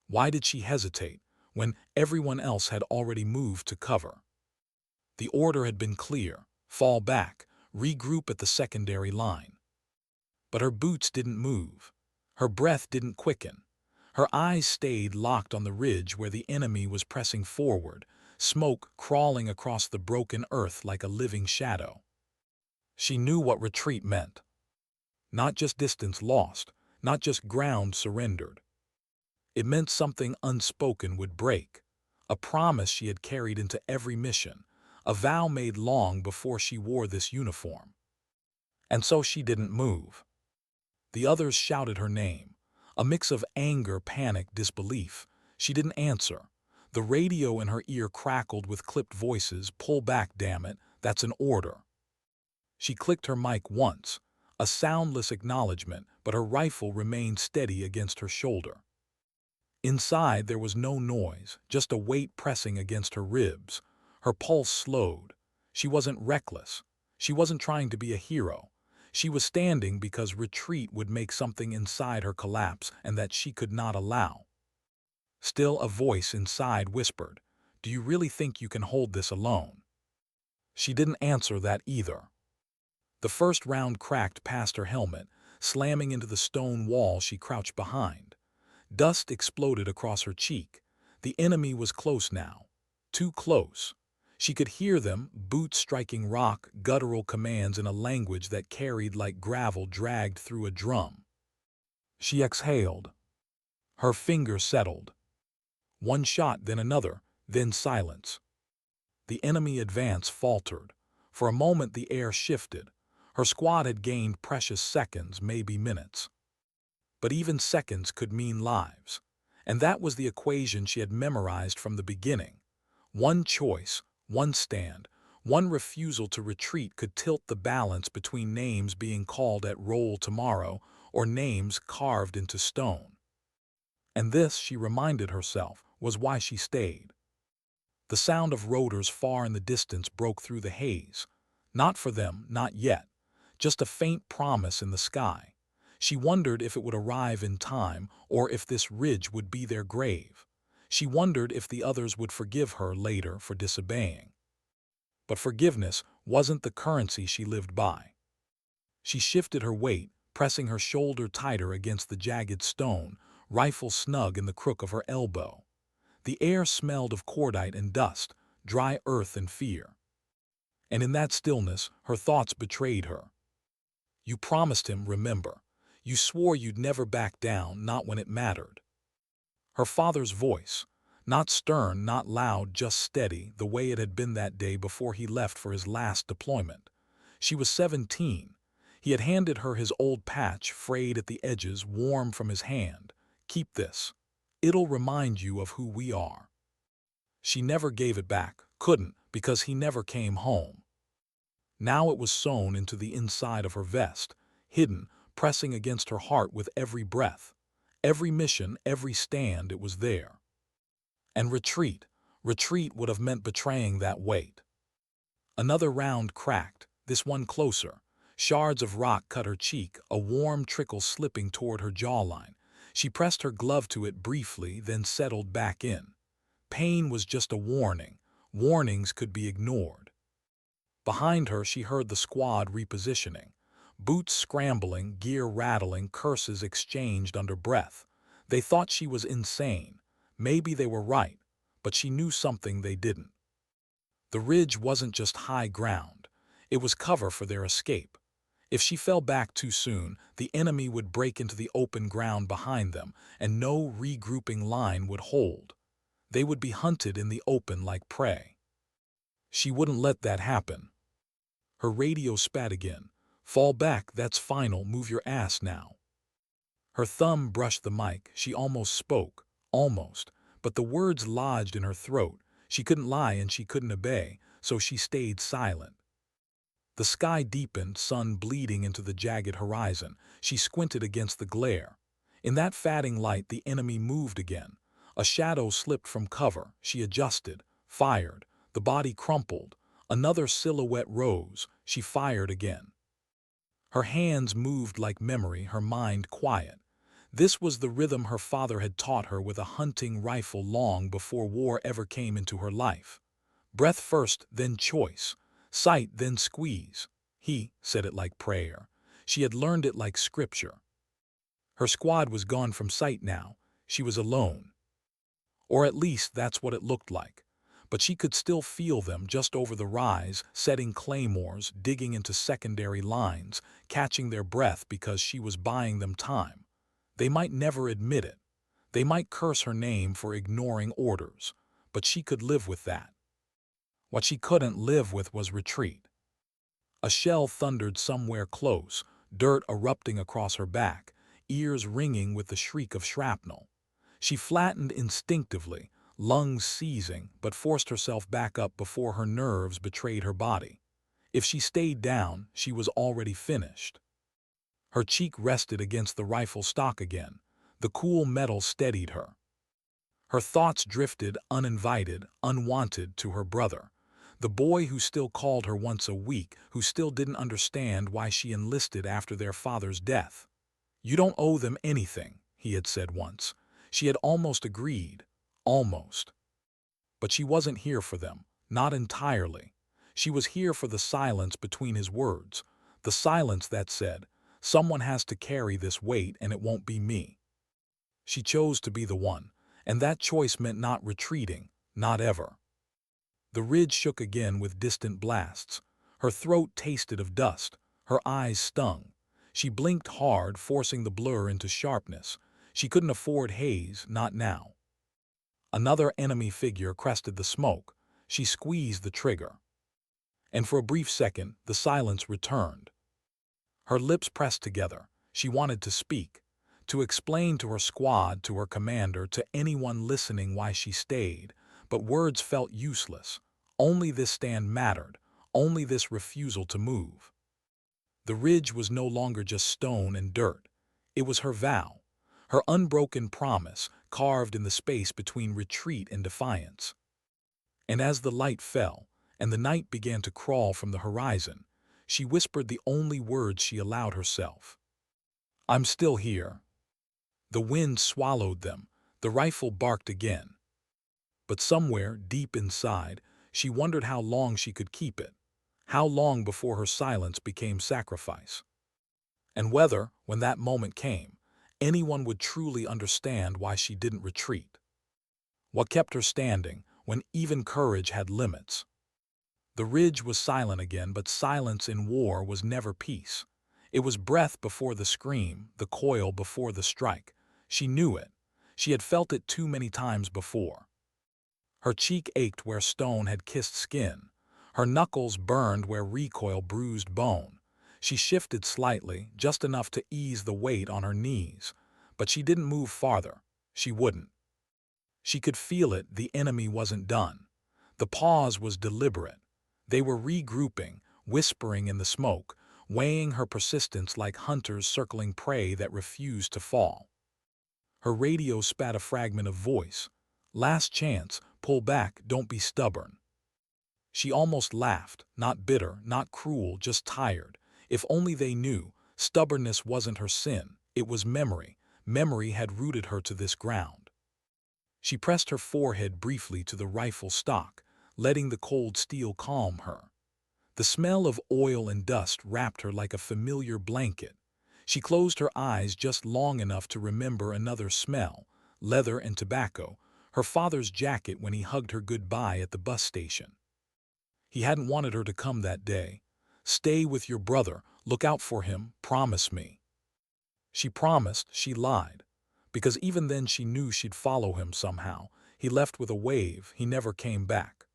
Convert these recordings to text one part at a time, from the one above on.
Why did she hesitate when everyone else had already moved to cover? The order had been clear: fall back, regroup at the secondary line. But her boots didn't move. Her breath didn't quicken. Her eyes stayed locked on the ridge where the enemy was pressing forward, smoke crawling across the broken earth like a living shadow. She knew what retreat meant. Not just distance lost, not just ground surrendered. It meant something unspoken would break, a promise she had carried into every mission, a vow made long before she wore this uniform. And so she didn't move. The others shouted her name, a mix of anger, panic, disbelief. She didn't answer. The radio in her ear crackled with clipped voices. Pull back, damn it, that's an order. She clicked her mic once, a soundless acknowledgement, but her rifle remained steady against her shoulder. Inside there was no noise, just a weight pressing against her ribs. Her pulse slowed. She wasn't reckless. She wasn't trying to be a hero. She was standing because retreat would make something inside her collapse, and that she could not allow. Still, a voice inside whispered, "Do you really think you can hold this alone?" She didn't answer that either. The first round cracked past her helmet, slamming into the stone wall she crouched behind. Dust exploded across her cheek. The enemy was close now. Too close. She could hear them, boots striking rock, guttural commands in a language that carried like gravel dragged through a drum. She exhaled. Her fingers settled. One shot, then another, then silence. The enemy advance faltered. For a moment the air shifted. Her squad had gained precious seconds, maybe minutes. But even seconds could mean lives. And that was the equation she had memorized from the beginning. One choice, one stand, one refusal to retreat could tilt the balance between names being called at roll tomorrow or names carved into stone. And this, she reminded herself, was why she stayed. The sound of rotors far in the distance broke through the haze. Not for them, not yet. Just a faint promise in the sky. She wondered if it would arrive in time, or if this ridge would be their grave. She wondered if the others would forgive her later for disobeying. But forgiveness wasn't the currency she lived by. She shifted her weight, pressing her shoulder tighter against the jagged stone, rifle snug in the crook of her elbow. The air smelled of cordite and dust, dry earth and fear. And in that stillness, her thoughts betrayed her. You promised him, remember. You swore you'd never back down, not when it mattered. Her father's voice, not stern, not loud, just steady, the way it had been that day before he left for his last deployment. She was 17. He had handed her his old patch, frayed at the edges, warm from his hand. Keep this. It'll remind you of who we are. She never gave it back, couldn't, because he never came home. Now it was sewn into the inside of her vest, hidden, pressing against her heart with every breath. Every mission, every stand, it was there. And retreat would have meant betraying that weight. Another round cracked, this one closer. Shards of rock cut her cheek, a warm trickle slipping toward her jawline. She pressed her glove to it briefly, then settled back in. Pain was just a warning. Warnings could be ignored. Behind her she heard the squad repositioning. Boots scrambling, gear rattling, curses exchanged under breath. They thought she was insane. Maybe they were right, but she knew something they didn't. The ridge wasn't just high ground. It was cover for their escape. If she fell back too soon, the enemy would break into the open ground behind them, and no regrouping line would hold. They would be hunted in the open like prey. She wouldn't let that happen. Her radio spat again. Fall back, that's final, move your ass now. Her thumb brushed the mic. She almost spoke. Almost. But the words lodged in her throat. She couldn't lie and she couldn't obey, so she stayed silent. The sky deepened, sun bleeding into the jagged horizon. She squinted against the glare. In that fading light, the enemy moved again. A shadow slipped from cover. She adjusted, fired. The body crumpled. Another silhouette rose. She fired again. Her hands moved like memory, her mind quiet. This was the rhythm her father had taught her with a hunting rifle long before war ever came into her life. Breath first, then choice. Sight, then squeeze. He said it like prayer. She had learned it like scripture. Her squad was gone from sight now. She was alone. Or at least that's what it looked like. But she could still feel them just over the rise, setting claymores, digging into secondary lines, catching their breath because she was buying them time. They might never admit it. They might curse her name for ignoring orders. But she could live with that. What she couldn't live with was retreat. A shell thundered somewhere close, dirt erupting across her back, ears ringing with the shriek of shrapnel. She flattened instinctively, lungs seizing, but forced herself back up before her nerves betrayed her body. If she stayed down, she was already finished. Her cheek rested against the rifle stock again. The cool metal steadied her. Her thoughts drifted, uninvited, unwanted, to her brother. The boy who still called her once a week, who still didn't understand why she enlisted after their father's death. "You don't owe them anything," he had said once. She had almost agreed. Almost. But she wasn't here for them. Not entirely. She was here for the silence between his words. The silence that said, "Someone has to carry this weight and it won't be me." She chose to be the one, and that choice meant not retreating, not ever. The ridge shook again with distant blasts. Her throat tasted of dust. Her eyes stung. She blinked hard, forcing the blur into sharpness. She couldn't afford haze, not now. Another enemy figure crested the smoke. She squeezed the trigger. And for a brief second, the silence returned. Her lips pressed together. She wanted to speak, to explain to her squad, to her commander, to anyone listening why she stayed. But words felt useless. Only this stand mattered. Only this refusal to move. The ridge was no longer just stone and dirt. It was her vow, her unbroken promise, carved in the space between retreat and defiance. And as the light fell, and the night began to crawl from the horizon, she whispered the only words she allowed herself. "I'm still here." The wind swallowed them. The rifle barked again. But somewhere, deep inside, she wondered how long she could keep it. How long before her silence became sacrifice. And whether, when that moment came, anyone would truly understand why she didn't retreat. What kept her standing when even courage had limits? The ridge was silent again, but silence in war was never peace. It was breath before the scream, the coil before the strike. She knew it. She had felt it too many times before. Her cheek ached where stone had kissed skin. Her knuckles burned where recoil bruised bone. She shifted slightly, just enough to ease the weight on her knees. But she didn't move farther. She wouldn't. She could feel it, the enemy wasn't done. The pause was deliberate. They were regrouping, whispering in the smoke, weighing her persistence like hunters circling prey that refused to fall. Her radio spat a fragment of voice. "Last chance, pull back, don't be stubborn." She almost laughed, not bitter, not cruel, just tired. If only they knew, stubbornness wasn't her sin, it was memory. Memory had rooted her to this ground. She pressed her forehead briefly to the rifle stock, letting the cold steel calm her. The smell of oil and dust wrapped her like a familiar blanket. She closed her eyes just long enough to remember another smell, leather and tobacco, her father's jacket when he hugged her goodbye at the bus station. He hadn't wanted her to come that day. "Stay with your brother, look out for him, promise me." She promised, she lied. Because even then she knew she'd follow him somehow. He left with a wave, he never came back.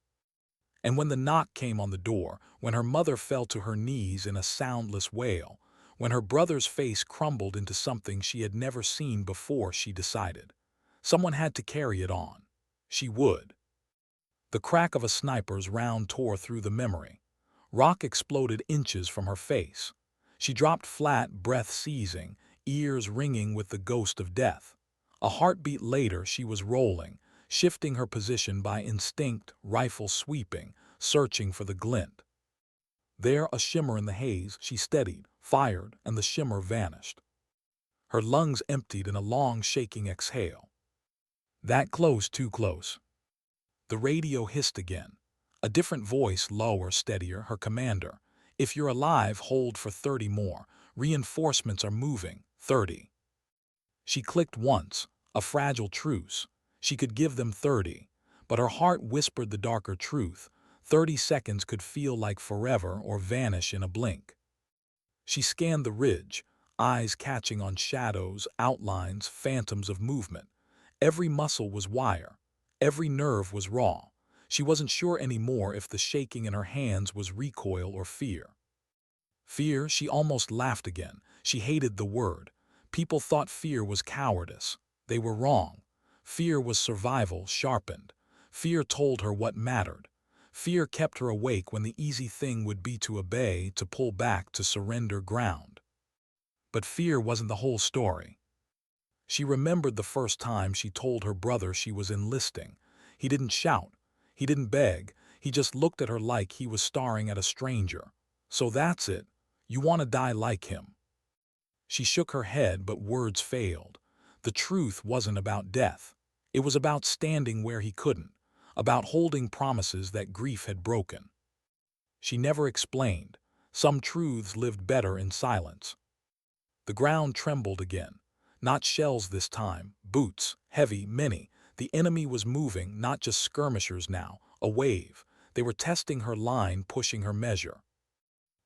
And when the knock came on the door, when her mother fell to her knees in a soundless wail, when her brother's face crumbled into something she had never seen before, she decided. Someone had to carry it on. She would. The crack of a sniper's round tore through the memory. Rock exploded inches from her face. She dropped flat, breath seizing, ears ringing with the ghost of death. A heartbeat later, she was rolling, shifting her position by instinct, rifle sweeping, searching for the glint. There, a shimmer in the haze, she steadied, fired, and the shimmer vanished. Her lungs emptied in a long, shaking exhale. That close, too close. The radio hissed again. A different voice, lower, steadier, her commander. If you're alive, hold for 30 more. Reinforcements are moving. 30. She clicked once, a fragile truce. She could give them 30, but her heart whispered the darker truth. 30 seconds could feel like forever or vanish in a blink. She scanned the ridge, eyes catching on shadows, outlines, phantoms of movement. Every muscle was wire. Every nerve was raw. She wasn't sure anymore if the shaking in her hands was recoil or fear. Fear, she almost laughed again. She hated the word. People thought fear was cowardice. They were wrong. Fear was survival sharpened. Fear told her what mattered. Fear kept her awake when the easy thing would be to obey, to pull back, to surrender ground. But fear wasn't the whole story. She remembered the first time she told her brother she was enlisting. He didn't shout. He didn't beg. He just looked at her like he was staring at a stranger. So that's it. You want to die like him. She shook her head, but words failed. The truth wasn't about death. It was about standing where he couldn't, about holding promises that grief had broken. She never explained. Some truths lived better in silence. The ground trembled again. Not shells this time, boots, heavy, many. The enemy was moving, not just skirmishers now, a wave. They were testing her line, pushing her measure.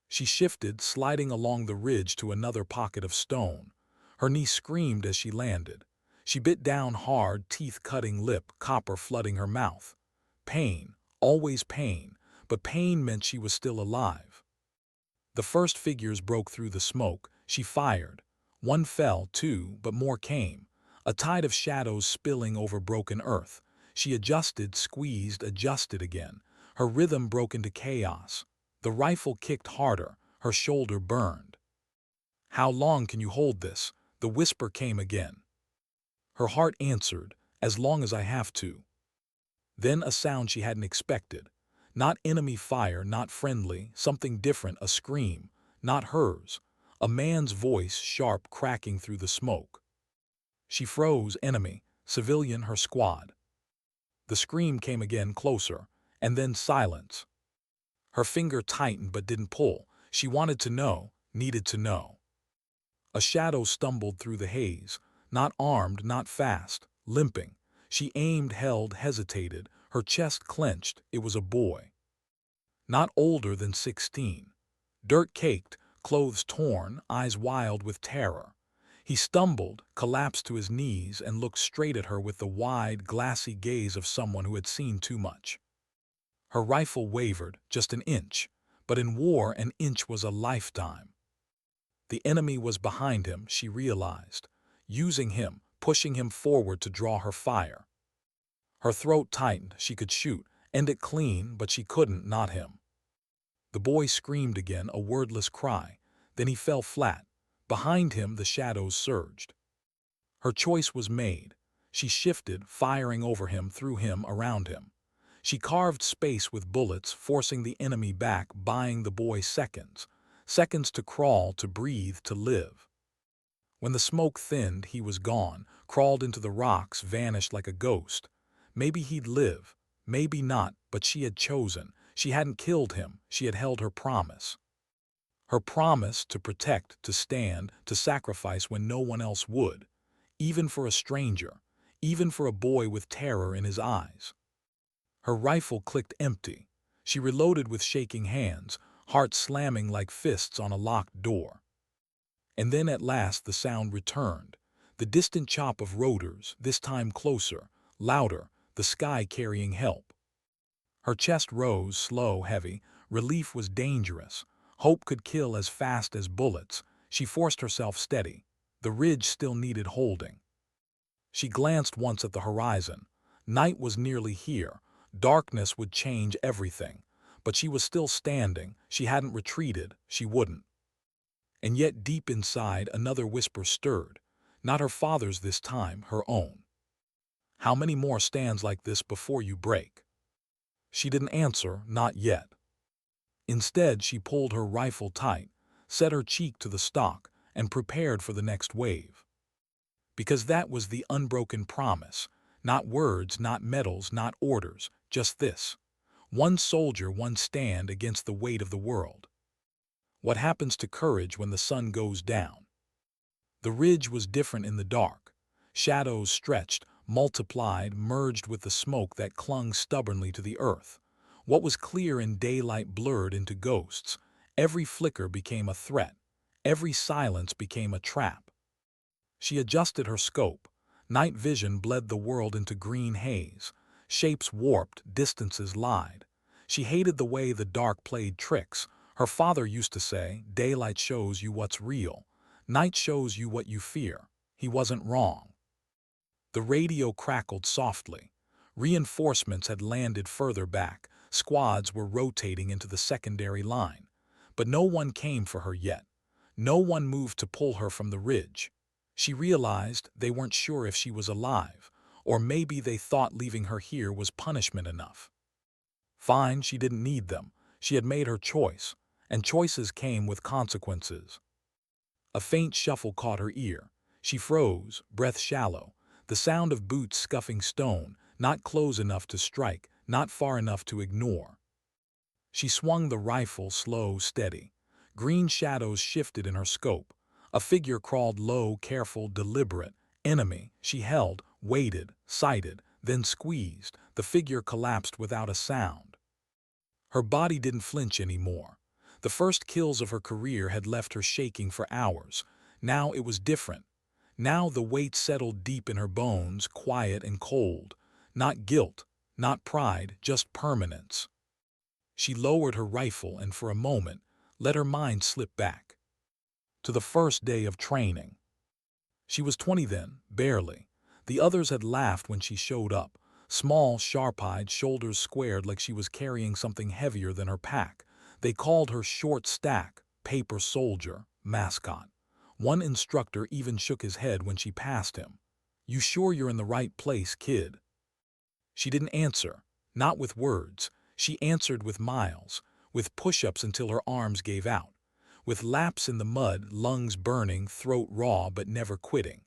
She shifted, sliding along the ridge to another pocket of stone. Her knee screamed as she landed. She bit down hard, teeth-cutting lip, copper flooding her mouth. Pain, always pain, but pain meant she was still alive. The first figures broke through the smoke. She fired. One fell, two, but more came. A tide of shadows spilling over broken earth. She adjusted, squeezed, adjusted again. Her rhythm broke into chaos. The rifle kicked harder. Her shoulder burned. "How long can you hold this?" The whisper came again. Her heart answered, "As long as I have to." Then a sound she hadn't expected. Not enemy fire, not friendly, something different, a scream. Not hers. A man's voice, sharp, cracking through the smoke. She froze. Enemy, civilian, her squad. The scream came again, closer, and then silence. Her finger tightened but didn't pull. She wanted to know, needed to know. A shadow stumbled through the haze, not armed, not fast, limping. She aimed, held, hesitated, her chest clenched. It was a boy. Not older than 16. Dirt-caked, clothes torn, eyes wild with terror. He stumbled, collapsed to his knees, and looked straight at her with the wide, glassy gaze of someone who had seen too much. Her rifle wavered, just an inch, but in war an inch was a lifetime. The enemy was behind him, she realized, using him, pushing him forward to draw her fire. Her throat tightened. She could shoot, end it clean, but she couldn't, not him. The boy screamed again, a wordless cry. Then he fell flat. Behind him the shadows surged. Her choice was made. She shifted, firing over him, through him, around him. She carved space with bullets, forcing the enemy back, buying the boy seconds. Seconds to crawl, to breathe, to live. When the smoke thinned, he was gone, crawled into the rocks, vanished like a ghost. Maybe he'd live, maybe not, but she had chosen. She hadn't killed him, she had held her promise. Her promise to protect, to stand, to sacrifice when no one else would. Even for a stranger, even for a boy with terror in his eyes. Her rifle clicked empty. She reloaded with shaking hands, heart slamming like fists on a locked door. And then at last the sound returned. The distant chop of rotors, this time closer, louder, the sky carrying help. Her chest rose, slow, heavy. Relief was dangerous. Hope could kill as fast as bullets. She forced herself steady. The ridge still needed holding. She glanced once at the horizon. Night was nearly here. Darkness would change everything. But she was still standing. She hadn't retreated. She wouldn't. And yet deep inside another whisper stirred. Not her father's this time, her own. "How many more stands like this before you break?" She didn't answer, not yet. Instead, she pulled her rifle tight, set her cheek to the stock, and prepared for the next wave. because that was the unbroken promise. Not words, not medals, not orders, just this. One soldier, one stand against the weight of the world. What happens to courage when the sun goes down? The ridge was different in the dark. Shadows stretched, multiplied, merged with the smoke that clung stubbornly to the earth. What was clear in daylight blurred into ghosts. Every flicker became a threat. Every silence became a trap. She adjusted her scope. Night vision bled the world into green haze. Shapes warped, distances lied. She hated the way the dark played tricks. Her father used to say, "Daylight shows you what's real. Night shows you what you fear." He wasn't wrong. The radio crackled softly. Reinforcements had landed further back. Squads were rotating into the secondary line. But no one came for her yet. No one moved to pull her from the ridge. She realized they weren't sure if she was alive, or maybe they thought leaving her here was punishment enough. Fine, she didn't need them. She had made her choice, and choices came with consequences. A faint shuffle caught her ear. She froze, breath shallow. The sound of boots scuffing stone, not close enough to strike, not far enough to ignore. She swung the rifle slow, steady. Green shadows shifted in her scope. A figure crawled low, careful, deliberate. Enemy. She held, waited, sighted, then squeezed. The figure collapsed without a sound. Her body didn't flinch anymore. The first kills of her career had left her shaking for hours. Now it was different. Now the weight settled deep in her bones, quiet and cold. Not guilt, not pride, just permanence. She lowered her rifle and for a moment let her mind slip back to the first day of training. She was 20 then, barely. The others had laughed when she showed up. Small, sharp-eyed, shoulders squared like she was carrying something heavier than her pack. They called her Short Stack, Paper Soldier, Mascot. One instructor even shook his head when she passed him. "You sure you're in the right place, kid?" She didn't answer, not with words. She answered with miles, with push-ups until her arms gave out, with laps in the mud, lungs burning, throat raw but never quitting.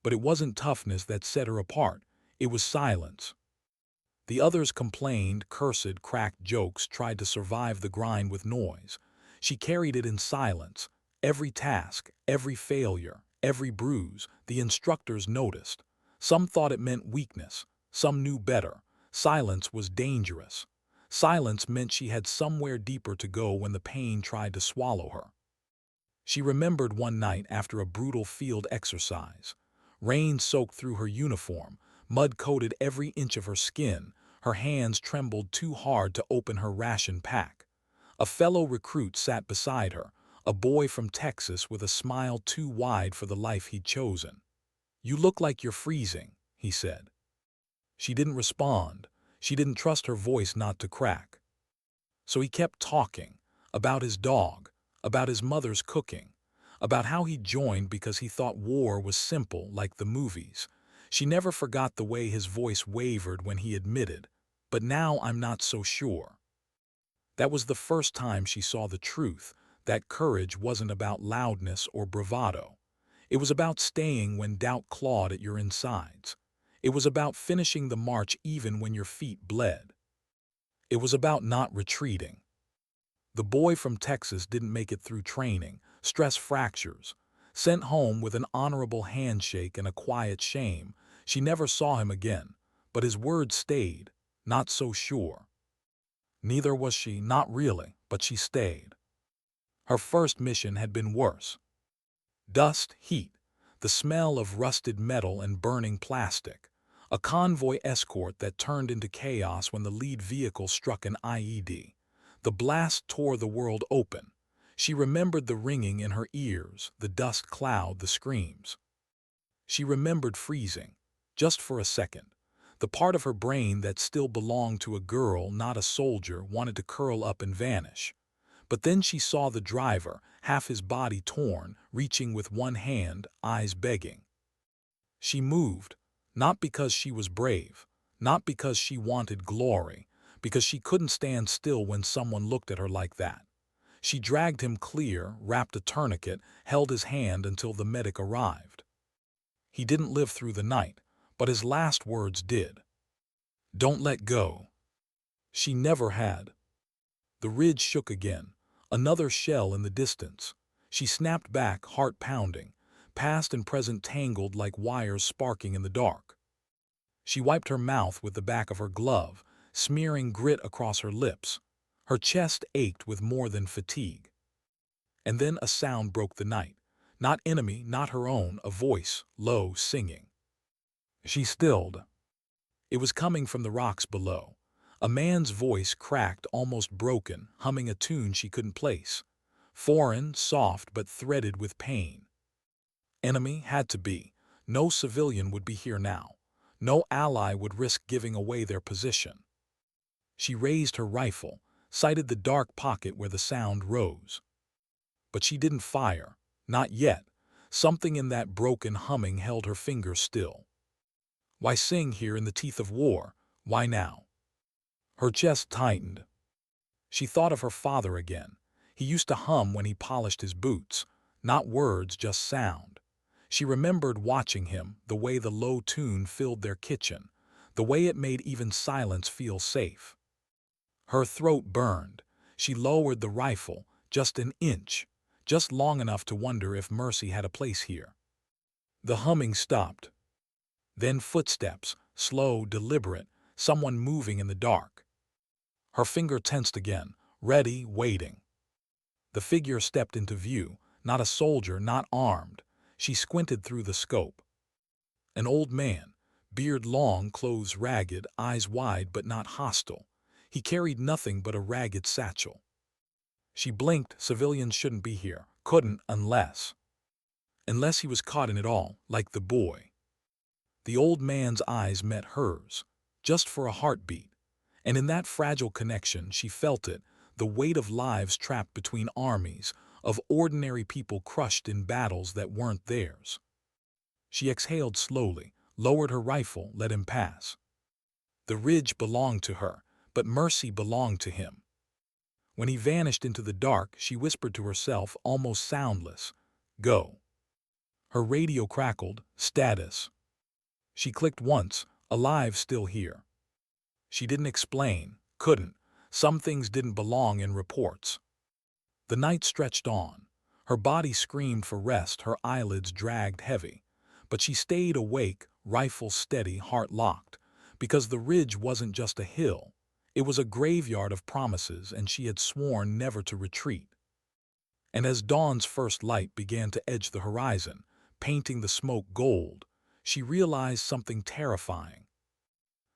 But it wasn't toughness that set her apart. It was silence. The others complained, cursed, cracked jokes, tried to survive the grind with noise. She carried it in silence. Every task, every failure, every bruise, the instructors noticed. Some thought it meant weakness. Some knew better. Silence was dangerous. Silence meant she had somewhere deeper to go when the pain tried to swallow her. She remembered one night after a brutal field exercise. Rain soaked through her uniform. Mud coated every inch of her skin. Her hands trembled too hard to open her ration pack. A fellow recruit sat beside her, a boy from Texas with a smile too wide for the life he'd chosen. "You look like you're freezing," he said. She didn't respond. She didn't trust her voice not to crack. So he kept talking, about his dog, about his mother's cooking, about how he joined because he thought war was simple like the movies. She never forgot the way his voice wavered when he admitted, "But now I'm not so sure." That was the first time she saw the truth, that courage wasn't about loudness or bravado. It was about staying when doubt clawed at your insides. It was about finishing the march even when your feet bled. It was about not retreating. The boy from Texas didn't make it through training, stress fractures. Sent home with an honorable handshake and a quiet shame. She never saw him again, but his words stayed, "Not so sure." Neither was she, not really, but she stayed. Her first mission had been worse. Dust, heat, the smell of rusted metal and burning plastic. A convoy escort that turned into chaos when the lead vehicle struck an IED. The blast tore the world open. She remembered the ringing in her ears, the dust cloud, the screams. She remembered freezing, just for a second. The part of her brain that still belonged to a girl, not a soldier, wanted to curl up and vanish. But then she saw the driver, half his body torn, reaching with one hand, eyes begging. She moved, not because she was brave, not because she wanted glory, because she couldn't stand still when someone looked at her like that. She dragged him clear, wrapped a tourniquet, held his hand until the medic arrived. He didn't live through the night, but his last words did. "Don't let go." She never had. The ridge shook again, another shell in the distance. She snapped back, heart pounding, past and present tangled like wires sparking in the dark. She wiped her mouth with the back of her glove, smearing grit across her lips. Her chest ached with more than fatigue. And then a sound broke the night. Not enemy, not her own, a voice, low, singing. She stilled. It was coming from the rocks below. A man's voice cracked, almost broken, humming a tune she couldn't place. Foreign, soft, but threaded with pain. Enemy had to be. No civilian would be here now. No ally would risk giving away their position. She raised her rifle, sighted the dark pocket where the sound rose. But she didn't fire. Not yet. Something in that broken humming held her fingers still. Why sing here in the teeth of war? Why now? Her chest tightened. She thought of her father again. He used to hum when he polished his boots. Not words, just sound. She remembered watching him, the way the low tune filled their kitchen, the way it made even silence feel safe. Her throat burned. She lowered the rifle, just an inch, just long enough to wonder if mercy had a place here. The humming stopped. Then footsteps, slow, deliberate, someone moving in the dark. Her finger tensed again, ready, waiting. The figure stepped into view, not a soldier, not armed. She squinted through the scope. An old man, beard long, clothes ragged, eyes wide but not hostile. He carried nothing but a ragged satchel. She blinked. Civilians shouldn't be here. Couldn't unless he was caught in it all, like the boy. The old man's eyes met hers, just for a heartbeat. And in that fragile connection she felt it, the weight of lives trapped between armies, of ordinary people crushed in battles that weren't theirs. She exhaled slowly, lowered her rifle, let him pass. The ridge belonged to her, but mercy belonged to him. When he vanished into the dark, she whispered to herself, almost soundless, "Go." Her radio crackled, "Status." She clicked once, alive, still here. She didn't explain, couldn't. Some things didn't belong in reports. The night stretched on. Her body screamed for rest, her eyelids dragged heavy. But she stayed awake, rifle steady, heart locked, because the ridge wasn't just a hill. It was a graveyard of promises, and she had sworn never to retreat. And as dawn's first light began to edge the horizon, painting the smoke gold, she realized something terrifying.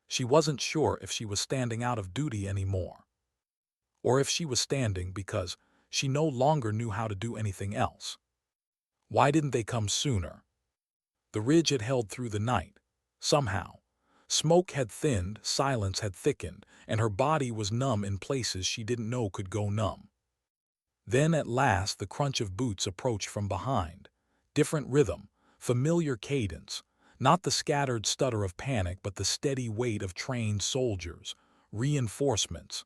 She wasn't sure if she was standing out of duty anymore, or if she was standing because she no longer knew how to do anything else. Why didn't they come sooner? The ridge had held through the night, somehow. Smoke had thinned, silence had thickened, and her body was numb in places she didn't know could go numb. Then at last the crunch of boots approached from behind. Different rhythm, familiar cadence. Not the scattered stutter of panic, but the steady weight of trained soldiers, reinforcements.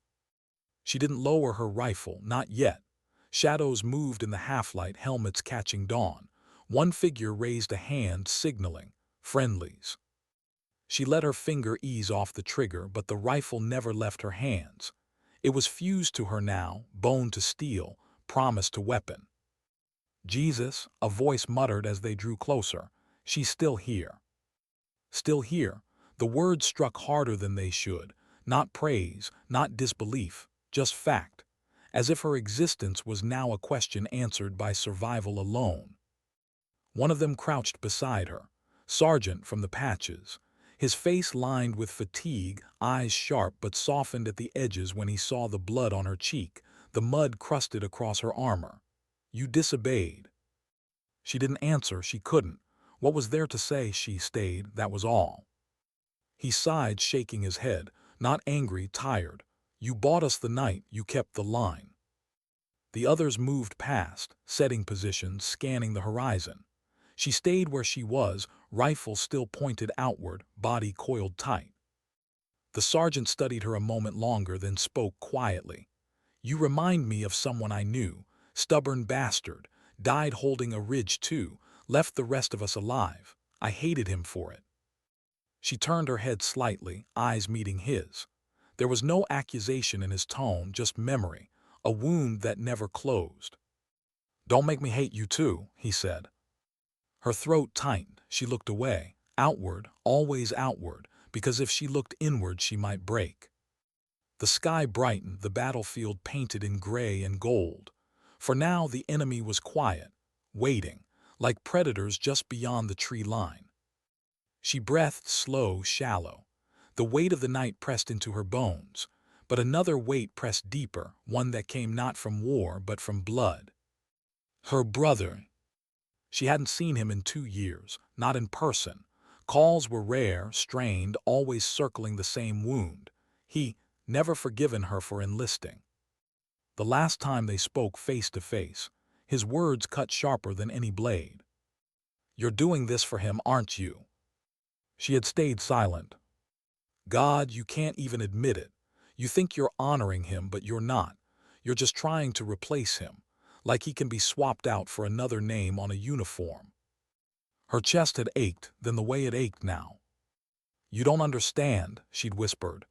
She didn't lower her rifle, not yet. Shadows moved in the half-light, helmets catching dawn. One figure raised a hand, signaling, "Friendlies." She let her finger ease off the trigger, but the rifle never left her hands. It was fused to her now, bone to steel, promise to weapon. "Jesus," a voice muttered as they drew closer. "She's still here." Still here. The words struck harder than they should. Not praise, not disbelief, just fact. As if her existence was now a question answered by survival alone. One of them crouched beside her. Sergeant from the patches. His face lined with fatigue, eyes sharp but softened at the edges when he saw the blood on her cheek, the mud crusted across her armor. "You disobeyed." She didn't answer, she couldn't. What was there to say? She stayed, that was all. He sighed, shaking his head, not angry, tired. "You bought us the night, you kept the line." The others moved past, setting positions, scanning the horizon. She stayed where she was, rifle still pointed outward, body coiled tight. The sergeant studied her a moment longer, then spoke quietly. "You remind me of someone I knew. Stubborn bastard. Died holding a ridge too. Left the rest of us alive. I hated him for it. She turned her head slightly, eyes meeting his. There was no accusation in his tone, just memory, a wound that never closed. "Don't make me hate you too," he said. Her throat tightened. She looked away, outward, always outward, because if she looked inward she might break. The sky brightened, the battlefield painted in gray and gold. For now the enemy was quiet, waiting, like predators just beyond the tree line. She breathed slow, shallow. The weight of the night pressed into her bones, but another weight pressed deeper, one that came not from war but from blood. Her brother. She hadn't seen him in 2 years, not in person. Calls were rare, strained, always circling the same wound. He never forgiven her for enlisting. The last time they spoke face to face, his words cut sharper than any blade. "You're doing this for him, aren't you?" She had stayed silent. "God, you can't even admit it. You think you're honoring him, but you're not. You're just trying to replace him, like he can be swapped out for another name on a uniform." Her chest had ached, then the way it ached now. "You don't understand," she'd whispered.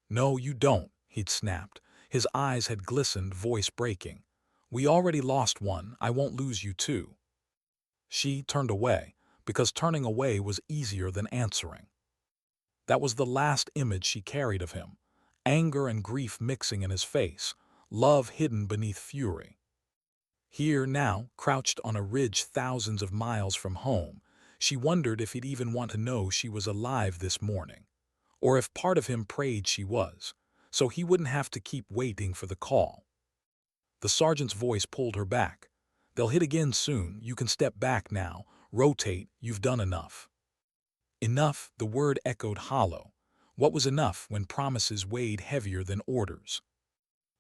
"No, you don't," he'd snapped. His eyes had glistened, voice breaking. "We already lost one, I won't lose you too." She turned away, because turning away was easier than answering. That was the last image she carried of him, anger and grief mixing in his face, love hidden beneath fury. Here now, crouched on a ridge thousands of miles from home, she wondered if he'd even want to know she was alive this morning, or if part of him prayed she was, so he wouldn't have to keep waiting for the call. The sergeant's voice pulled her back. "They'll hit again soon, you can step back now, rotate, you've done enough." Enough, the word echoed hollow. What was enough when promises weighed heavier than orders?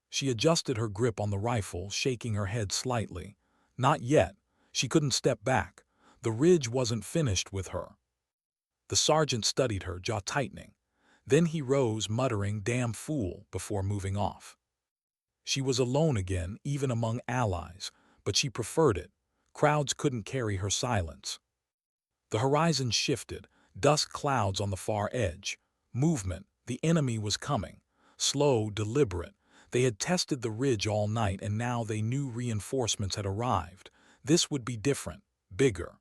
She adjusted her grip on the rifle, shaking her head slightly. Not yet. She couldn't step back. The ridge wasn't finished with her. The sergeant studied her, jaw tightening. Then he rose, muttering, "Damn fool," before moving off. She was alone again, even among allies, but she preferred it. Crowds couldn't carry her silence. The horizon shifted, dust clouds on the far edge. Movement, the enemy was coming. Slow, deliberate. They had tested the ridge all night and now they knew reinforcements had arrived. This would be different, bigger.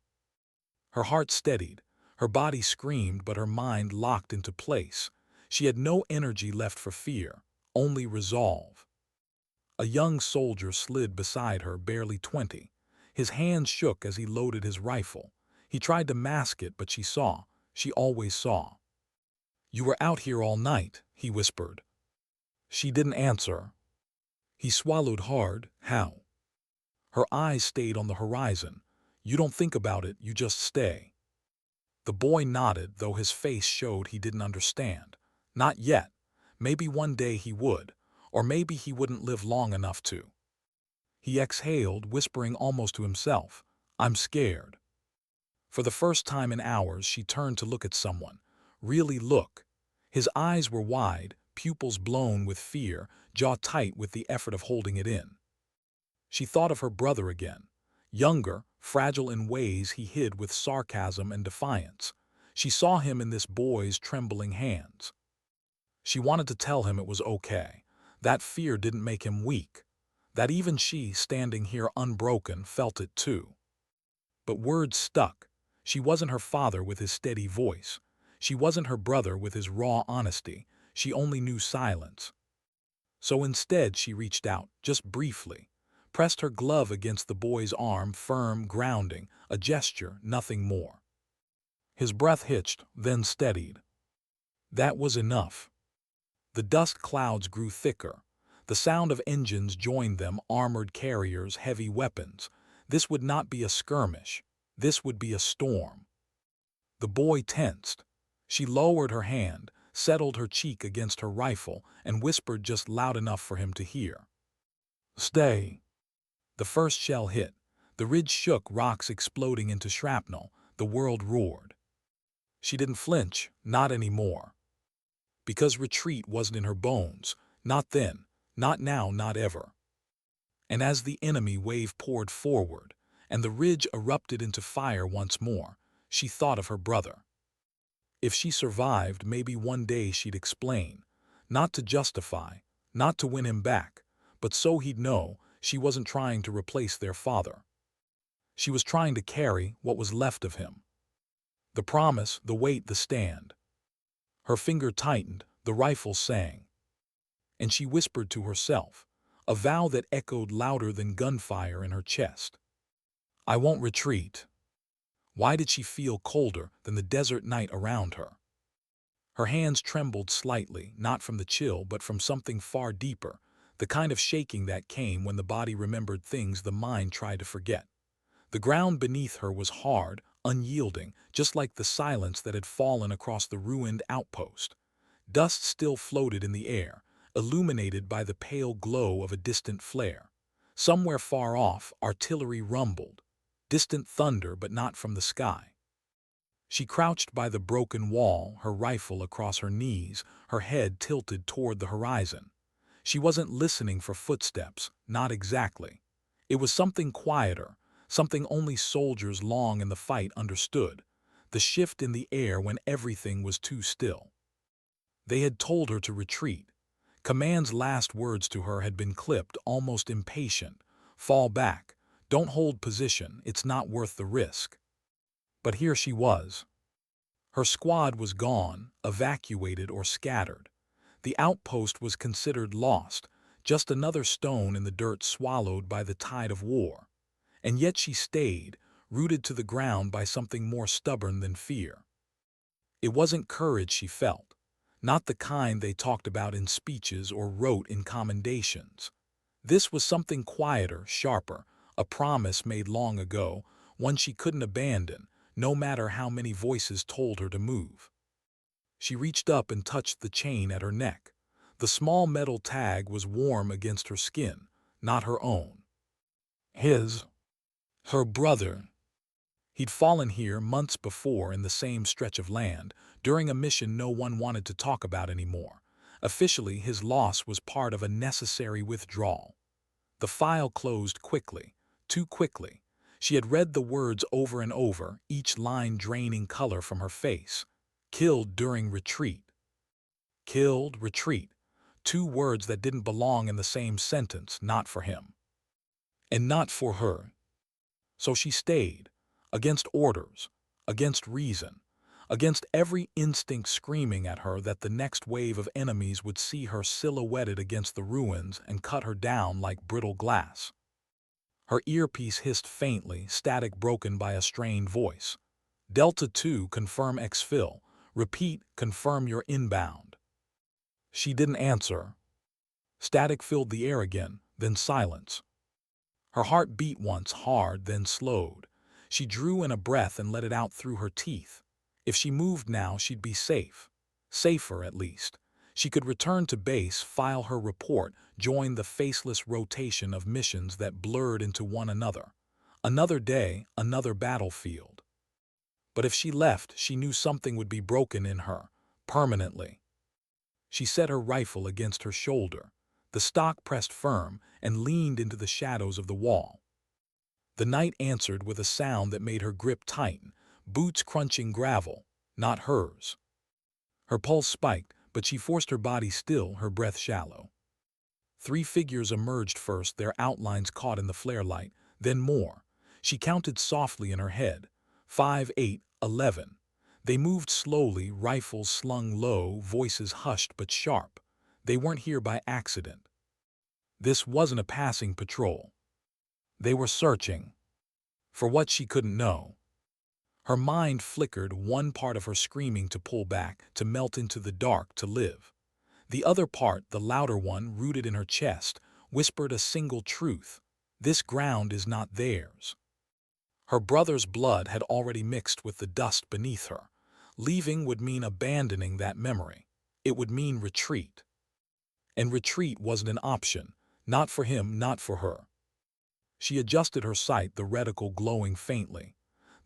Her heart steadied. Her body screamed, but her mind locked into place. She had no energy left for fear, only resolve. A young soldier slid beside her, barely 20. His hands shook as he loaded his rifle. He tried to mask it, but she saw. She always saw. "You were out here all night," he whispered. She didn't answer. He swallowed hard. "How?" Her eyes stayed on the horizon. "You don't think about it, you just stay." The boy nodded, though his face showed he didn't understand. Not yet. Maybe one day he would, or maybe he wouldn't live long enough to. He exhaled, whispering almost to himself, "I'm scared." For the first time in hours, she turned to look at someone. Really look. His eyes were wide, pupils blown with fear, jaw tight with the effort of holding it in. She thought of her brother again. Younger, fragile in ways he hid with sarcasm and defiance. She saw him in this boy's trembling hands. She wanted to tell him it was okay. That fear didn't make him weak. That even she, standing here unbroken, felt it too. But words stuck. She wasn't her father with his steady voice. She wasn't her brother with his raw honesty. She only knew silence. So instead she reached out, just briefly, pressed her glove against the boy's arm, firm, grounding, a gesture, nothing more. His breath hitched, then steadied. That was enough. The dust clouds grew thicker. The sound of engines joined them, armored carriers, heavy weapons. This would not be a skirmish. This would be a storm. The boy tensed. She lowered her hand, settled her cheek against her rifle, and whispered just loud enough for him to hear. "Stay." The first shell hit. The ridge shook, rocks exploding into shrapnel. The world roared. She didn't flinch, not anymore. Because retreat wasn't in her bones. Not then, not now, not ever. And as the enemy wave poured forward, and the ridge erupted into fire once more, She thought of her brother. If she survived, maybe one day she'd explain, not to justify, not to win him back, but so he'd know she wasn't trying to replace their father. She was trying to carry what was left of him. The promise, the weight, the stand. Her finger tightened, the rifle sang. And she whispered to herself, a vow that echoed louder than gunfire in her chest. I won't retreat. Why did she feel colder than the desert night around her? Her hands trembled slightly, not from the chill, but from something far deeper, the kind of shaking that came when the body remembered things the mind tried to forget. The ground beneath her was hard, unyielding, just like the silence that had fallen across the ruined outpost. Dust still floated in the air, illuminated by the pale glow of a distant flare. Somewhere far off, artillery rumbled. Distant thunder, but not from the sky. She crouched by the broken wall, her rifle across her knees, her head tilted toward the horizon. She wasn't listening for footsteps, not exactly. It was something quieter, something only soldiers long in the fight understood, the shift in the air when everything was too still. They had told her to retreat. Command's last words to her had been clipped, almost impatient. Fall back. Don't hold position. It's not worth the risk. But here she was. Her squad was gone, evacuated or scattered. The outpost was considered lost, just another stone in the dirt swallowed by the tide of war. And yet she stayed, rooted to the ground by something more stubborn than fear. It wasn't courage she felt, not the kind they talked about in speeches or wrote in commendations. This was something quieter, sharper, a promise made long ago, one she couldn't abandon, no matter how many voices told her to move. She reached up and touched the chain at her neck. The small metal tag was warm against her skin, not her own. His. Her brother. He'd fallen here months before in the same stretch of land, during a mission no one wanted to talk about anymore. Officially, his loss was part of a necessary withdrawal. The file closed quickly, too quickly. She had read the words over and over, each line draining color from her face. Killed during retreat. Killed, retreat. Two words that didn't belong in the same sentence, not for him. And not for her. So she stayed, against orders, against reason, against every instinct screaming at her that the next wave of enemies would see her silhouetted against the ruins and cut her down like brittle glass. Her earpiece hissed faintly, static broken by a strained voice. Delta 2, confirm exfil. Repeat, confirm you're inbound. She didn't answer. Static filled the air again, then silence. Her heart beat once hard, then slowed. She drew in a breath and let it out through her teeth. If she moved now, she'd be safe. Safer, at least. She could return to base, file her report, join the faceless rotation of missions that blurred into one another. Another day, another battlefield. But if she left, she knew something would be broken in her, permanently. She set her rifle against her shoulder. The stock pressed firm and leaned into the shadows of the wall. The night answered with a sound that made her grip tighten, boots crunching gravel, not hers. Her pulse spiked, but she forced her body still, her breath shallow. 3 figures emerged first, their outlines caught in the flare light, then more. She counted softly in her head. 5, 8, 11. They moved slowly, rifles slung low, voices hushed but sharp. They weren't here by accident. This wasn't a passing patrol. They were searching. For what she couldn't know. Her mind flickered, one part of her screaming to pull back, to melt into the dark, to live. The other part, the louder one, rooted in her chest, whispered a single truth. This ground is not theirs. Her brother's blood had already mixed with the dust beneath her. Leaving would mean abandoning that memory. It would mean retreat. And retreat wasn't an option, not for him, not for her. She adjusted her sight, the reticle glowing faintly.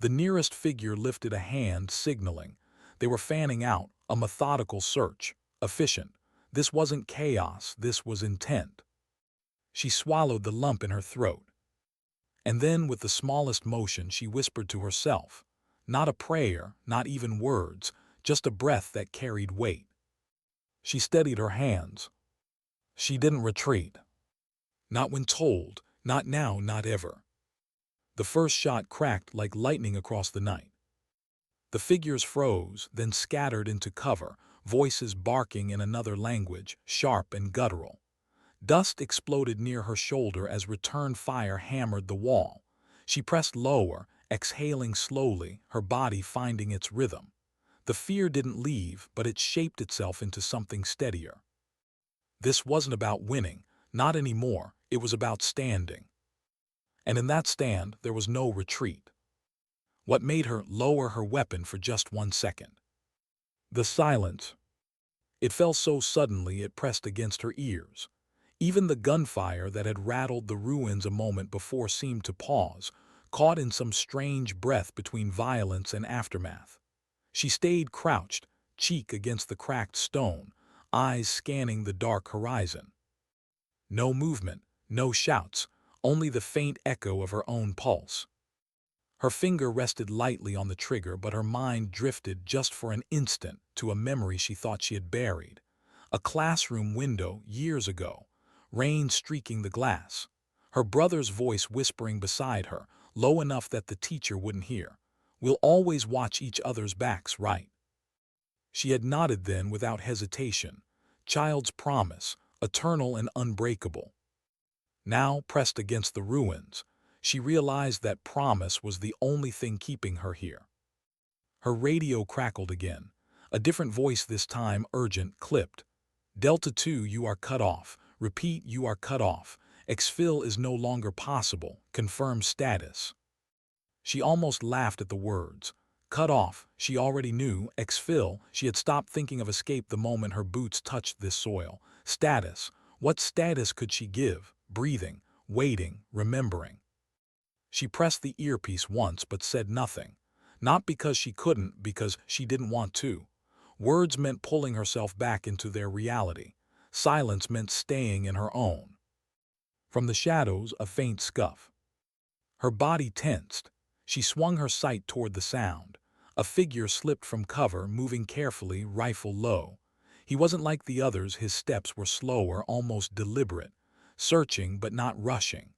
The nearest figure lifted a hand, signaling. They were fanning out, a methodical search, efficient. This wasn't chaos, this was intent. She swallowed the lump in her throat. And then, with the smallest motion, she whispered to herself, Not a prayer, not even words, just a breath that carried weight. She steadied her hands. She didn't retreat. Not when told, not now, not ever. The first shot cracked like lightning across the night. The figures froze, then scattered into cover, voices barking in another language, sharp and guttural. Dust exploded near her shoulder as return fire hammered the wall. She pressed lower, exhaling slowly, her body finding its rhythm. The fear didn't leave, but it shaped itself into something steadier. This wasn't about winning, not anymore, it was about standing. And in that stand, there was no retreat. What made her lower her weapon for just 1 second? The silence. It fell so suddenly it pressed against her ears. Even the gunfire that had rattled the ruins a moment before seemed to pause, caught in some strange breath between violence and aftermath. She stayed crouched, cheek against the cracked stone, eyes scanning the dark horizon. No movement, no shouts, only the faint echo of her own pulse. Her finger rested lightly on the trigger, but her mind drifted just for an instant to a memory she thought she had buried. A classroom window years ago, rain streaking the glass. Her brother's voice whispering beside her, low enough that the teacher wouldn't hear. "We'll always watch each other's backs, right?" She had nodded then without hesitation. Child's promise, eternal and unbreakable. Now, pressed against the ruins, she realized that promise was the only thing keeping her here. Her radio crackled again. A different voice this time, urgent, clipped. "Delta 2, you are cut off. Repeat, you are cut off. Exfil is no longer possible. Confirm status." She almost laughed at the words. Cut off, she already knew. Exfil, she had stopped thinking of escape the moment her boots touched this soil. Status, what status could she give? Breathing, waiting, remembering. She pressed the earpiece once but said nothing. Not because she couldn't, because she didn't want to. Words meant pulling herself back into their reality. Silence meant staying in her own. From the shadows, a faint scuff. Her body tensed. She swung her sight toward the sound. A figure slipped from cover, moving carefully, rifle low. He wasn't like the others, his steps were slower, almost deliberate. Searching but not rushing.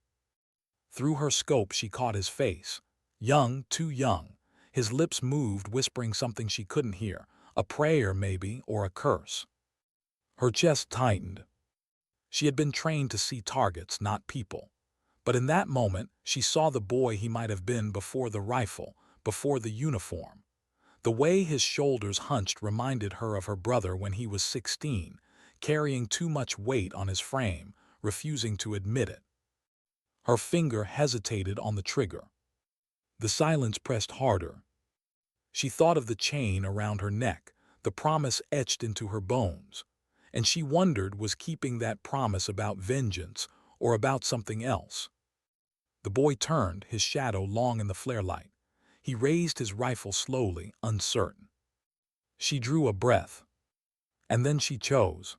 Through her scope she caught his face. Young, too young. His lips moved, whispering something she couldn't hear. A prayer, maybe, or a curse. Her chest tightened. She had been trained to see targets, not people. But in that moment, she saw the boy he might have been before the rifle, before the uniform. The way his shoulders hunched reminded her of her brother when he was 16, carrying too much weight on his frame, refusing to admit it. Her finger hesitated on the trigger. The silence pressed harder. She thought of the chain around her neck, the promise etched into her bones. And she wondered, was keeping that promise about vengeance or about something else? The boy turned, his shadow long in the flare light. He raised his rifle slowly, uncertain. She drew a breath. And then she chose.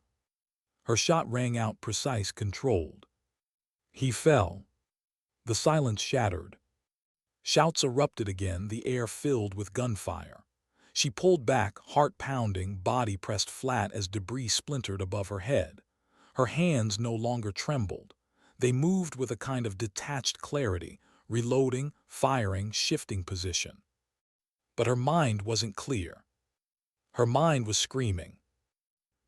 Her shot rang out precise, controlled. He fell. The silence shattered. Shouts erupted again, the air filled with gunfire. She pulled back, heart pounding, body pressed flat as debris splintered above her head. Her hands no longer trembled. They moved with a kind of detached clarity, reloading, firing, shifting position. But her mind wasn't clear. Her mind was screaming.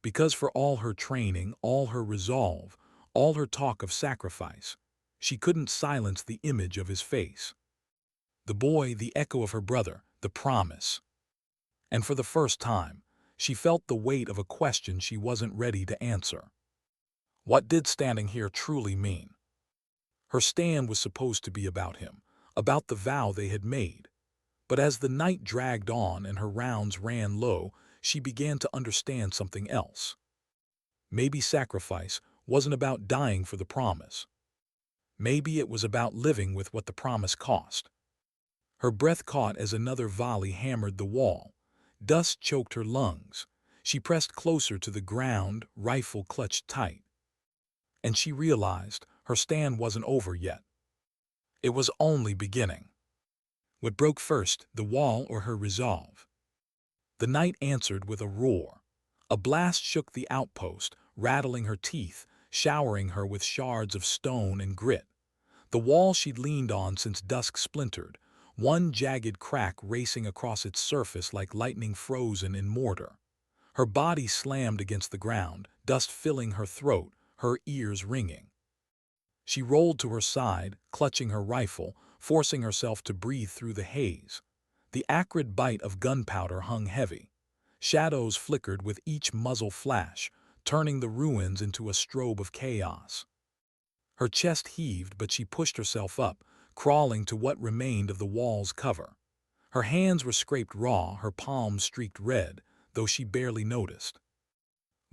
Because for all her training, all her resolve, all her talk of sacrifice, she couldn't silence the image of his face. The boy, the echo of her brother, the promise. And for the first time, she felt the weight of a question she wasn't ready to answer. What did standing here truly mean? Her stand was supposed to be about him, about the vow they had made. But as the night dragged on and her rounds ran low, she began to understand something else. Maybe sacrifice wasn't about dying for the promise. Maybe it was about living with what the promise cost. Her breath caught as another volley hammered the wall. Dust choked her lungs. She pressed closer to the ground, rifle clutched tight. And she realized her stand wasn't over yet. It was only beginning. What broke first, the wall or her resolve? The night answered with a roar. A blast shook the outpost, rattling her teeth, showering her with shards of stone and grit. The wall she'd leaned on since dusk splintered, one jagged crack racing across its surface like lightning frozen in mortar. Her body slammed against the ground, dust filling her throat, her ears ringing. She rolled to her side, clutching her rifle, forcing herself to breathe through the haze. The acrid bite of gunpowder hung heavy. Shadows flickered with each muzzle flash, turning the ruins into a strobe of chaos. Her chest heaved, but she pushed herself up, crawling to what remained of the wall's cover. Her hands were scraped raw, her palms streaked red, though she barely noticed.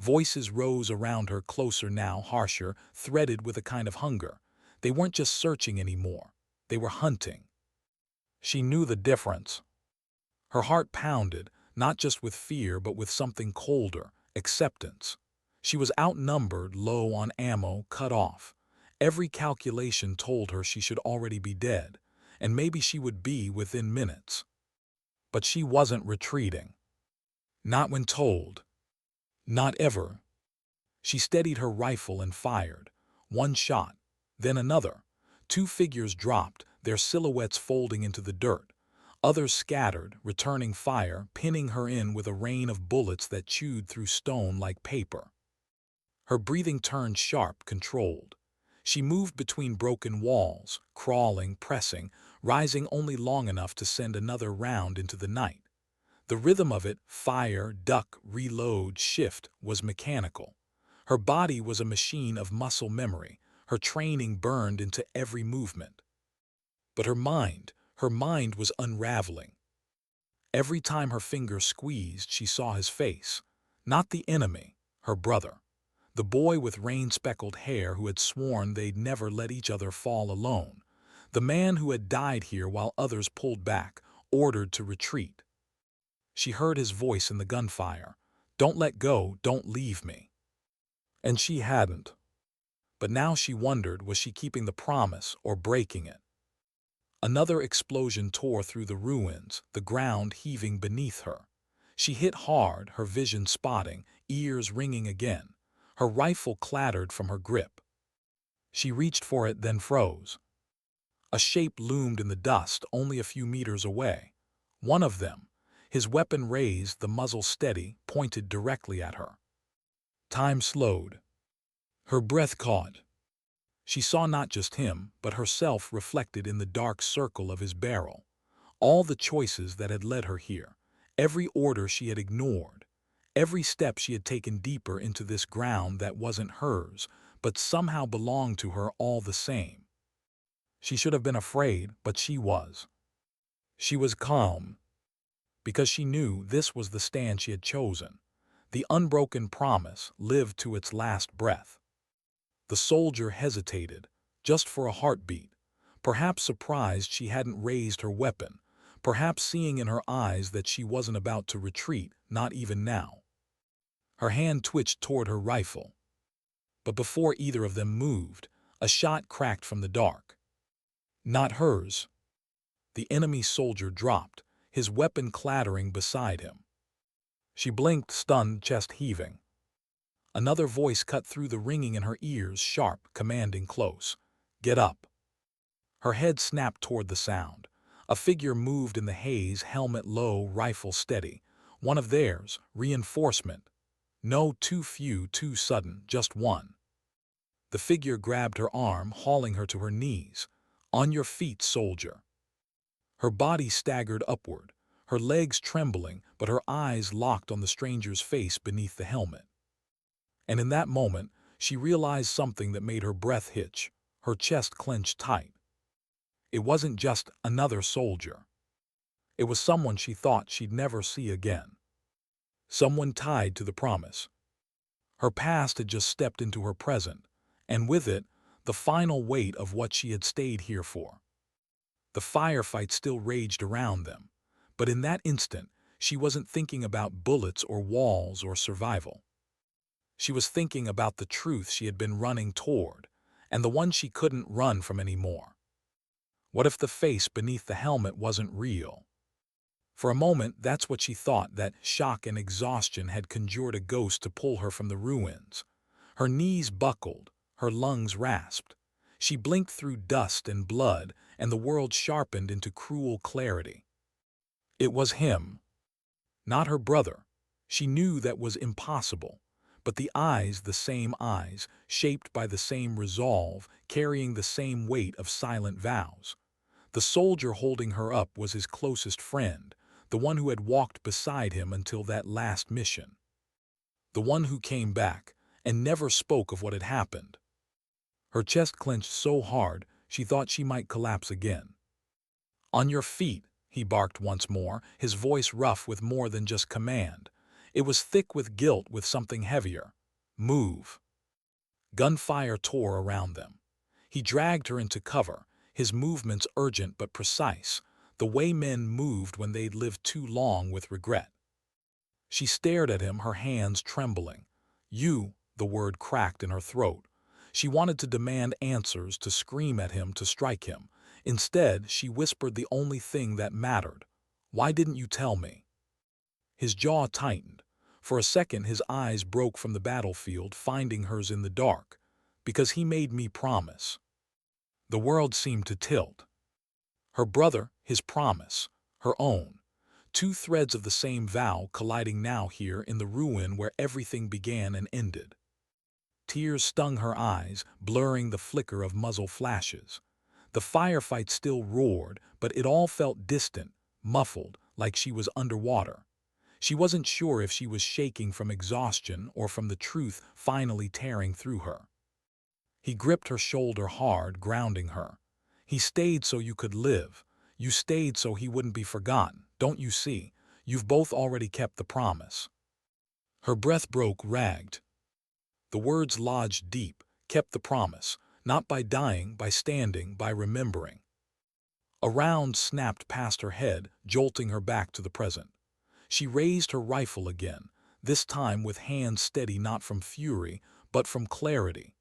Voices rose around her, closer now, harsher, threaded with a kind of hunger. They weren't just searching anymore. They were hunting. She knew the difference. Her heart pounded, not just with fear but with something colder, acceptance. She was outnumbered, low on ammo, cut off. Every calculation told her she should already be dead, and maybe she would be within minutes. But she wasn't retreating. Not when told. Not ever. She steadied her rifle and fired. One shot, then another. Two figures dropped, their silhouettes folding into the dirt. Others scattered, returning fire, pinning her in with a rain of bullets that chewed through stone like paper. Her breathing turned sharp, controlled. She moved between broken walls, crawling, pressing, rising only long enough to send another round into the night. The rhythm of it, fire, duck, reload, shift, was mechanical. Her body was a machine of muscle memory, her training burned into every movement. But her mind was unraveling. Every time her finger squeezed, she saw his face. Not the enemy, her brother. The boy with rain-speckled hair who had sworn they'd never let each other fall alone. The man who had died here while others pulled back, ordered to retreat. She heard his voice in the gunfire. "Don't let go, don't leave me." And she hadn't. But now she wondered, was she keeping the promise or breaking it? Another explosion tore through the ruins, the ground heaving beneath her. She hit hard, her vision spotting, ears ringing again. Her rifle clattered from her grip. She reached for it, then froze. A shape loomed in the dust only a few meters away. One of them, his weapon raised, the muzzle steady, pointed directly at her. Time slowed. Her breath caught. She saw not just him, but herself reflected in the dark circle of his barrel. All the choices that had led her here, every order she had ignored, every step she had taken deeper into this ground that wasn't hers, but somehow belonged to her all the same. She should have been afraid, but she was. She was calm, because she knew this was the stand she had chosen. The unbroken promise lived to its last breath. The soldier hesitated, just for a heartbeat, perhaps surprised she hadn't raised her weapon, perhaps seeing in her eyes that she wasn't about to retreat, not even now. Her hand twitched toward her rifle. But before either of them moved, a shot cracked from the dark. Not hers. The enemy soldier dropped, his weapon clattering beside him. She blinked, stunned, chest heaving. Another voice cut through the ringing in her ears, sharp, commanding, close. "Get up." Her head snapped toward the sound. A figure moved in the haze, helmet low, rifle steady. One of theirs, reinforcement. No, too few, too sudden, just one. The figure grabbed her arm, hauling her to her knees. "On your feet, soldier." Her body staggered upward, her legs trembling, but her eyes locked on the stranger's face beneath the helmet. And in that moment, she realized something that made her breath hitch, her chest clenched tight. It wasn't just another soldier. It was someone she thought she'd never see again. Someone tied to the promise. Her past had just stepped into her present, and with it, the final weight of what she had stayed here for. The firefight still raged around them, but in that instant, she wasn't thinking about bullets or walls or survival. She was thinking about the truth she had been running toward, and the one she couldn't run from anymore. What if the face beneath the helmet wasn't real? For a moment, that's what she thought, that shock and exhaustion had conjured a ghost to pull her from the ruins. Her knees buckled, her lungs rasped. She blinked through dust and blood, and the world sharpened into cruel clarity. It was him, not her brother. She knew that was impossible. But the same eyes, shaped by the same resolve, carrying the same weight of silent vows. The soldier holding her up was his closest friend, the one who had walked beside him until that last mission. The one who came back and never spoke of what had happened. Her chest clenched so hard she thought she might collapse again. "On your feet," he barked once more, his voice rough with more than just command. It was thick with guilt, with something heavier. "Move." Gunfire tore around them. He dragged her into cover, his movements urgent but precise, the way men moved when they'd lived too long with regret. She stared at him, her hands trembling. "You," the word cracked in her throat. She wanted to demand answers, to scream at him, to strike him. Instead, she whispered the only thing that mattered. "Why didn't you tell me?" His jaw tightened. For a second, his eyes broke from the battlefield, finding hers in the dark. "Because he made me promise." The world seemed to tilt. Her brother, his promise, her own. Two threads of the same vow colliding now here in the ruin where everything began and ended. Tears stung her eyes, blurring the flicker of muzzle flashes. The firefight still roared, but it all felt distant, muffled, like she was underwater. She wasn't sure if she was shaking from exhaustion or from the truth finally tearing through her. He gripped her shoulder hard, grounding her. "He stayed so you could live. You stayed so he wouldn't be forgotten. Don't you see? You've both already kept the promise." Her breath broke, ragged. The words lodged deep. Kept the promise. Not by dying, by standing, by remembering. A round snapped past her head, jolting her back to the present. She raised her rifle again, this time with hands steady, not from fury, but from clarity.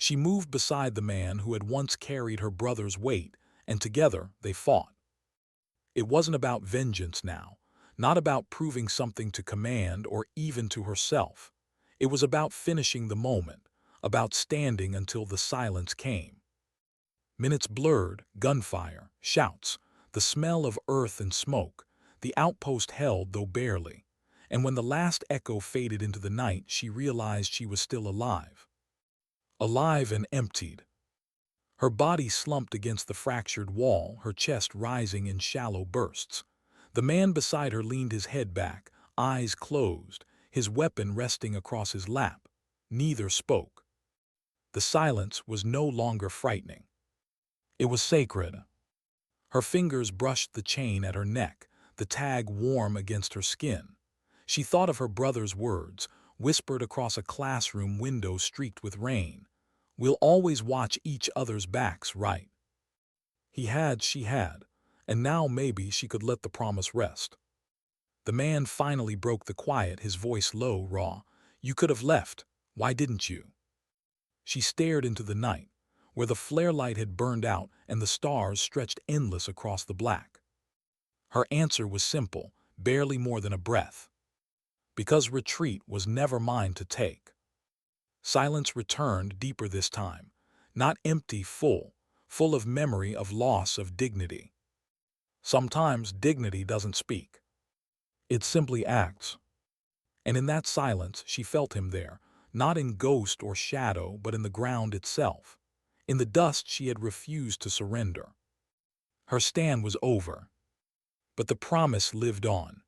She moved beside the man who had once carried her brother's weight, and together they fought. It wasn't about vengeance now, not about proving something to command or even to herself. It was about finishing the moment, about standing until the silence came. Minutes blurred, gunfire, shouts, the smell of earth and smoke. The outpost held, though barely. And when the last echo faded into the night, she realized she was still alive. Alive and emptied. Her body slumped against the fractured wall, her chest rising in shallow bursts. The man beside her leaned his head back, eyes closed, his weapon resting across his lap. Neither spoke. The silence was no longer frightening. It was sacred. Her fingers brushed the chain at her neck, the tag warm against her skin. She thought of her brother's words, whispered across a classroom window streaked with rain. "We'll always watch each other's backs, right?" He had, she had, and now maybe she could let the promise rest. The man finally broke the quiet, his voice low, raw. "You could have left. Why didn't you?" She stared into the night, where the flare light had burned out and the stars stretched endless across the black. Her answer was simple, barely more than a breath. Because retreat was never mine to take. Silence returned, deeper this time. Not empty, full of memory, of loss, of dignity. Sometimes dignity doesn't speak. It simply acts. And in that silence she felt him there, not in ghost or shadow, but in the ground itself. In the dust she had refused to surrender. Her stand was over. But the promise lived on.